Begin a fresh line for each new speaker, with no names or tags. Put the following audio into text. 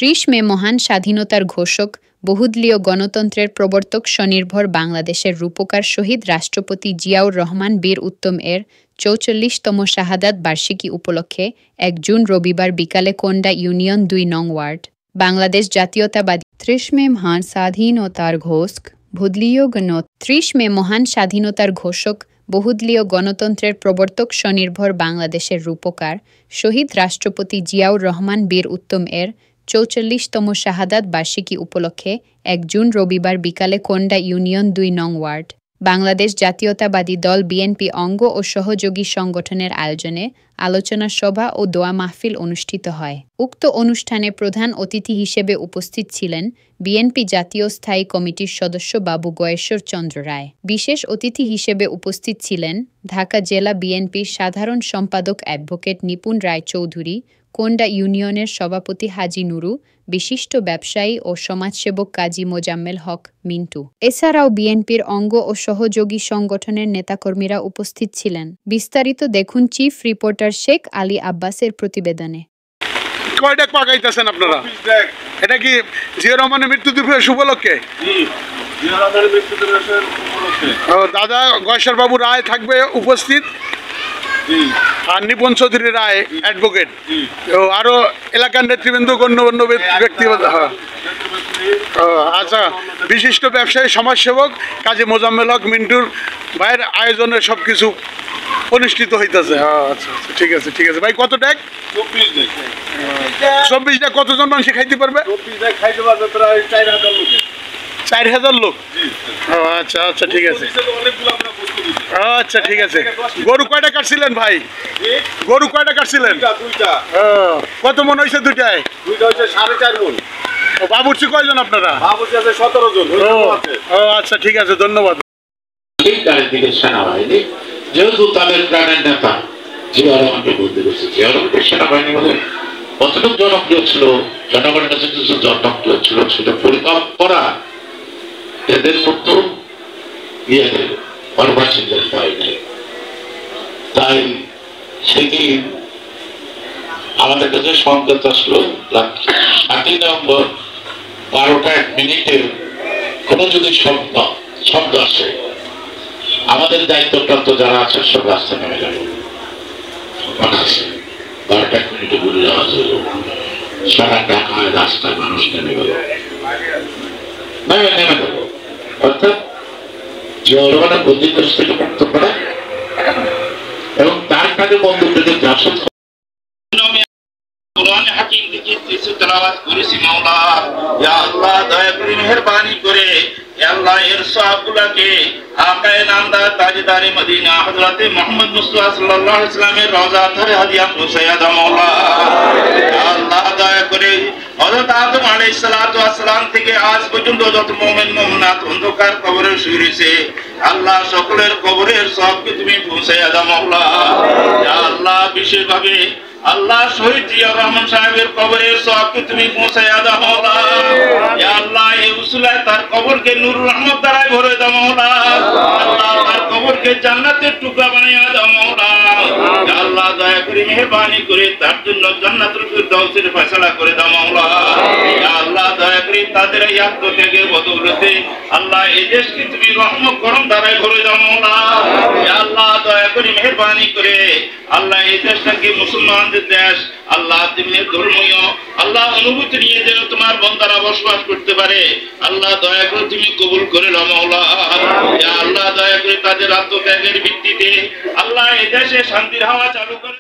30 মে মহান স্বাধীনতার ঘোষক, বহুদলীয় গণতন্ত্রের প্রবর্তক, স্বনির্ভর বাংলাদেশের রূপকার শহীদ রাষ্ট্রপতি জিয়াউর রহমান বীর উত্তম এর ৪৪তম শাহাদাত বার্ষিকী উপলক্ষে ১ জুন রবিবার বিকালে কোন্ডা ইউনিয়ন ২ নং ওয়ার্ড বাংলাদেশ জাতীয়তাবাদী 30 মে মহান স্বাধীনতার ঘোষক, বহুদলীয় 30 মে মহান স্বাধীনতার ঘোষক, বহুদলীয় গণতন্ত্রের প্রবর্তক, স্বনির্ভর বাংলাদেশের রূপকার শহীদ রাষ্ট্রপতি জিয়াউর রহমান বীর উত্তম এর ৪৪তম শাহাদাত বার্ষিকী উপলক্ষে ১ জুন রবিবার বিকালে কোন্ডা ইউনিয়ন ২ নং ওয়ার্ড বাংলাদেশ জাতীয়তাবাদী দল বিএনপি অঙ্গ ও সহযোগী সংগঠনের আয়োজনে আলোচনা সভা ও দোয়া মাহফিল অনুষ্ঠিত হয়। উক্ত অনুষ্ঠানে প্রধান অতিথি হিসেবে উপস্থিত ছিলেন বিএনপি জাতীয় স্থায়ী কমিটির সদস্য বাবু গয়েশ্বর চন্দ্র রায়। বিশেষ অতিথি হিসেবে উপস্থিত ছিলেন ঢাকা জেলা বিএনপির সাধারণ সম্পাদক অ্যাডভোকেট নিপুণ রায় চৌধুরী, কোন্ডা ইউনিয়নের সভাপতি হাজি নুরু, বিশিষ্ট ব্যবসায়ী ও সমাজসেবক কাজী মোজাম্মেল হক মিন্টু। এছাড়াও বিএনপির অঙ্গ ও সহযোগী সংগঠনের নেতাকর্মীরা উপস্থিত ছিলেন। বিস্তারিত দেখুন চিফ রিপোর্টার শেখ আলী আব্বাসের প্রতিবেদনে।
কয় ডেক পাকাইতেছেন আপনারা? এটা কি জিয়া রহমানের মৃত্যু দিবস উপলক্ষে? দাদা গয়েশ্বর বাবু রায় থাকবে উপস্থিত, আর নিপুণ চৌধুরী রায় অ্যাডভোকেট, আরো এলাকার নেতৃবৃন্দ, গণ্যমান্য ব্যক্তি। আচ্ছা, বিশিষ্ট ব্যবসায়ী, সমাজসেবক কাজী মোজাম্মেল হক মিন্টুর ভাইয়ের আয়োজনে সবকিছু অনুষ্ঠিত হইতেছে। আচ্ছা আচ্ছা, ঠিক আছে ঠিক আছে ভাই। কত ডেক? 24 ডেক। কতজন মানুষ খাইতে পারবে? 4000 লোক। আচ্ছা আচ্ছা, ঠিক আছে। আচ্ছা ঠিক আছে। গরু কয়টা কাটছিলেন ভাই? গরু কয়টা কাটছিলেন? কত মন হয়েছে? দুইটায়? দুইটা হয়েছে 4.5 মন। বাবুর্চি কয়জন আপনারা? বাবুর্চি আছে 17 জন। আচ্ছা ঠিক আছে, ধন্যবাদ।
সেনাবাহিনী যেহেতু তাদের প্রাণের নেতা জিয়া রহমানকে বলতে গেছে, জিয়া রহমানের সেনাবাহিনী বলে কতটুকু জনপ্রিয় ছিল, জনগণের কাছে জনপ্রিয় ছিল, সেটা পরিমাপ করা এদের মতো ইয়েদের অর্বাসীদের ভয় নেই। তাই সেদিন আমাদের কাছে সংকেত আসলো 7 নভেম্বর 12টা 1 মিনিটে কোনো যদি শব্দ আসে, আমাদের দায়িত্বপ্রাপ্ত যারা আছে সব রাস্তা নেমে যাবে। 12টা 1 মিনিটে গুলি আওয়াজ হলো, সারা ঢাকায় রাস্তায় মানুষ নেমে গেল, নেমে গেল। অর্থাৎ জিয়া রহমানের বন্দীদের থেকে মুক্ত করা এবং তার কাছে বন্ধুত্বকে জাসদ কোরআন হাকিম থেকে তেলাওয়াত করেছি। মাওলা ইয়া আল্লাহ, দয়া করে মেহেরবানি করে আল্লাহ এর সওয়াবগুলোকে আকায়ে নামদার তাজদারে মদিনা হযরতে মুহাম্মদ মুস্তাফা সাল্লাল্লাহু আলাইহি ওয়াসাল্লামের রওজা ধরে হাদিয়া পৌঁছায়া দাও মাওলা। ইয়া আল্লাহ, দয়া করে হযরত আদম আলাইহিস সালাতু ওয়াস সালাম থেকে আজ পর্যন্ত যত মুমিন মুমিনাত অন্ধকার কবরে শুয়ে রয়েছে, আল্লাহ সকলের কবরের সওয়াবকে তুমি পৌঁছায়া দাও মাওলা। ইয়া আল্লাহ, বিশেষভাবে আল্লাহ শহীদ জিয়া রহমান সাহেবের কবরের সওয়াবকে তুমি পৌঁছায়া দাও মাওলা। ইয়া আল্লাহ, এই উসুলায় তার কবরকে নূরুর রহমত দ্বারা ভরে দাও মাওলা। আল্লাহ, তার কবরকে জান্নাতের টুকরা বানাইয়া দাও মাওলা। ইয়া আল্লাহ, দয়া করে মেহেরবানি করে তার জন্য জান্নাতুল ফিরদাউসের ফয়সালা করে দাও মাওলা। ইয়া আল্লাহ, দয়া করে তাদের এই আত্মত্যাগের বদৌলতে আল্লাহ এই দেশকে তুমি রহমত করম দ্বারা ভরে দাও মাওলা। ইয়া আল্লাহ, দয়া করে মেহেরবানি করে আল্লাহ এই দেশটাকে মুসলমানদের দেশ আল্লাহ তুমি ধর্মীয় আল্লাহ অনুভূতি নিয়ে যেন তোমার বান্দারা বসবাস করতে পারে, আল্লাহ দয়া করে তুমি কবুল করে নাও মাওলা। ইয়া আল্লাহ, দয়া করে তাদের আত্মত্যাগের ভিত্তিতে আল্লাহ এই দেশে শান্তির হাওয়া চালু করে